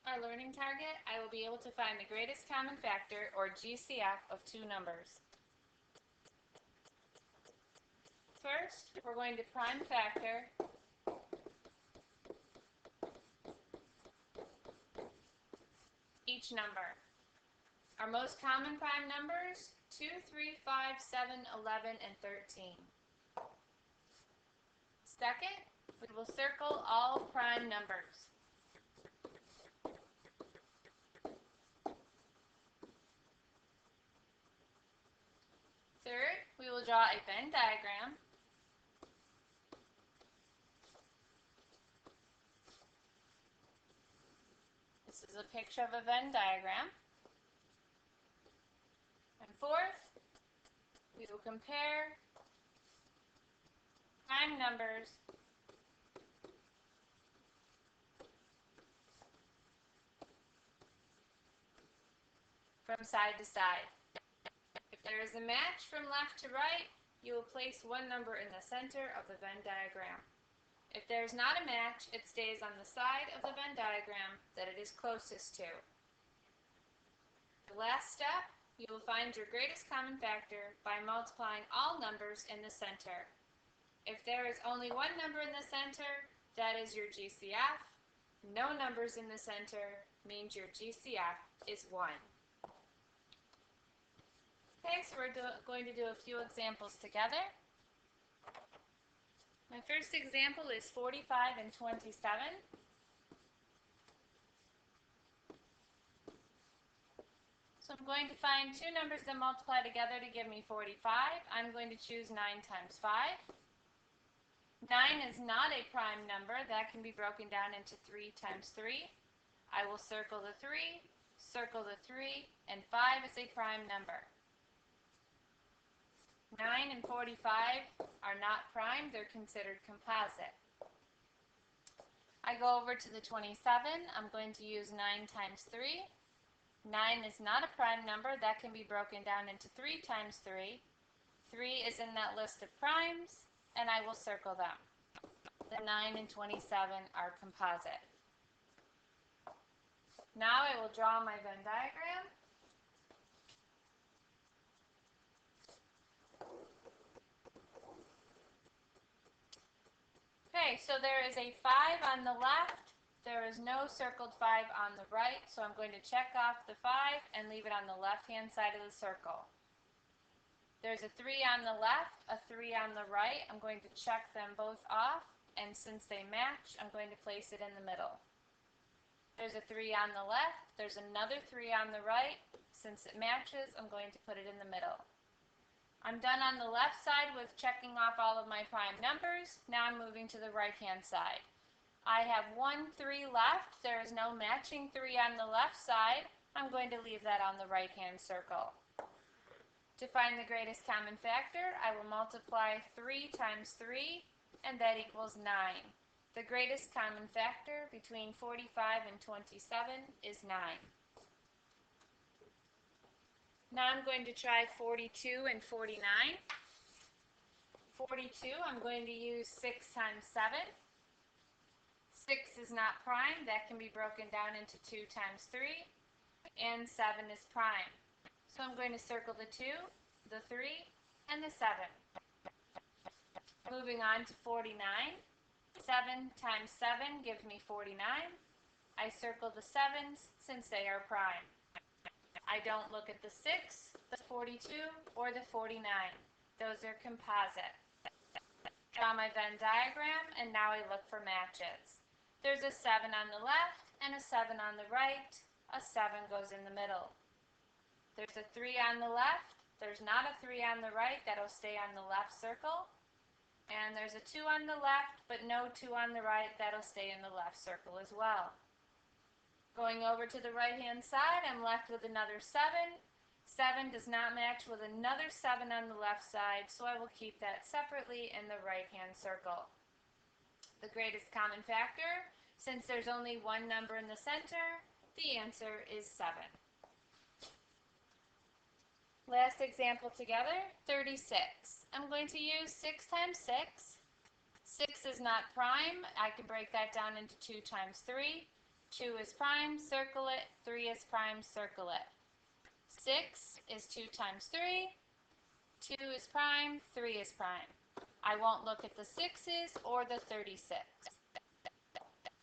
our learning target, I will be able to find the greatest common factor, or GCF, of two numbers. First, we're going to prime factor each number. Our most common prime numbers, 2, 3, 5, 7, 11, and 13. Second, we will circle all prime numbers. Third, we will draw a Venn diagram. This is a picture of a Venn diagram. And fourth, we will compare prime numbers from side to side. If there is a match from left to right, you will place one number in the center of the Venn diagram. If there is not a match, it stays on the side of the Venn diagram that it is closest to. The last step, you will find your greatest common factor by multiplying all numbers in the center. If there is only one number in the center, that is your GCF. No numbers in the center means your GCF is 1. Okay, so we're going to do a few examples together. My first example is 45 and 27. So I'm going to find two numbers that multiply together to give me 45. I'm going to choose 9 times 5. 9 is not a prime number. That can be broken down into 3 times 3. I will circle the 3, circle the 3, and 5 is a prime number. 9 and 45 are not prime. They're considered composite. I go over to the 27. I'm going to use 9 times 3. 9 is not a prime number. That can be broken down into 3 times 3. 3 is in that list of primes, and I will circle them. The 9 and 27 are composite. Now I will draw my Venn diagram. Okay, so there is a 5 on the left. There is no circled 5 on the right, so I'm going to check off the 5 and leave it on the left-hand side of the circle. There's a 3 on the left, a 3 on the right. I'm going to check them both off, and since they match, I'm going to place it in the middle. There's a 3 on the left, there's another 3 on the right. Since it matches, I'm going to put it in the middle. I'm done on the left side with checking off all of my prime numbers. Now I'm moving to the right-hand side. I have 1 3 left. There is no matching 3 on the left side. I'm going to leave that on the right-hand circle. To find the greatest common factor, I will multiply 3 times 3, and that equals 9. The greatest common factor between 45 and 27 is 9. Now I'm going to try 42 and 49. 42, I'm going to use 6 times 7. 6 is not prime. That can be broken down into 2 times 3. And 7 is prime. So I'm going to circle the 2, the 3, and the 7. Moving on to 49. 7 times 7 gives me 49. I circle the 7s since they are prime. I don't look at the 6, the 42, or the 49. Those are composite. Draw my Venn diagram, and now I look for matches. There's a 7 on the left and a 7 on the right. A 7 goes in the middle. There's a 3 on the left. There's not a 3 on the right. That'll stay on the left circle. And there's a 2 on the left, but no 2 on the right. That'll stay in the left circle as well. Going over to the right-hand side, I'm left with another 7. 7 does not match with another 7 on the left side, so I will keep that separately in the right-hand circle. The greatest common factor, since there's only one number in the center, the answer is 7. Last example together, 36. I'm going to use 6 times 6. 6 is not prime. I can break that down into 2 times 3. 2 is prime, circle it. 3 is prime, circle it. 6 is 2 times 3. 2 is prime, 3 is prime. I won't look at the 6's or the 36.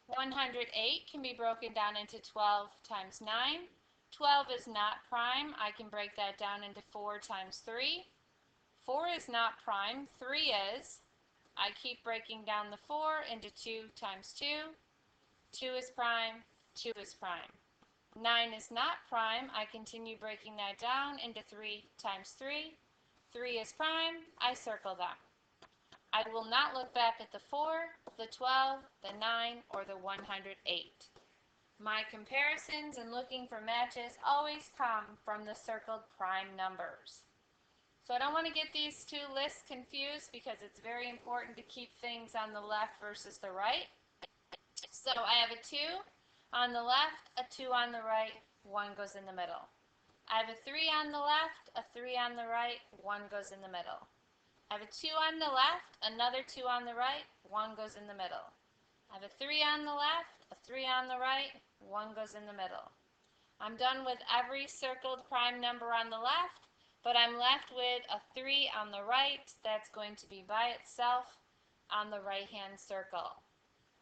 108 can be broken down into 12 times 9. 12 is not prime. I can break that down into 4 times 3. 4 is not prime. 3 is. I keep breaking down the 4 into 2 times 2. 2 is prime. 2 is prime. 9 is not prime. I continue breaking that down into 3 times 3. 3 is prime. I circle them. I will not look back at the 4, the 12, the 9, or the 108. My comparisons and looking for matches always come from the circled prime numbers. So I don't want to get these two lists confused because it's very important to keep things on the left versus the right. So I have a 2 on the left, a 2 on the right, 1 goes in the middle. I have a 3 on the left, a 3 on the right, 1 goes in the middle. I have a 2 on the left, another 2 on the right, 1 goes in the middle. I have a 3 on the left, a 3 on the right, 1 goes in the middle. I'm done with every circled prime number on the left, but I'm left with a 3 on the right. That's going to be by itself on the right-hand circle.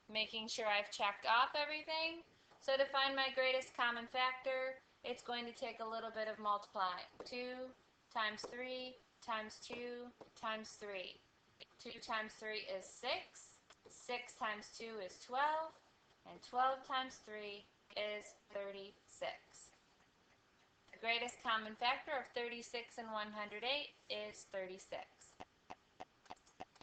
Making sure I've checked off everything. So to find my greatest common factor, it's going to take a little bit of multiplying. 2 times 3 times 2 times 3. 2 times 3 is 6. 6 times 2 is 12. And 12 times 3 is 36. The greatest common factor of 36 and 108 is 36.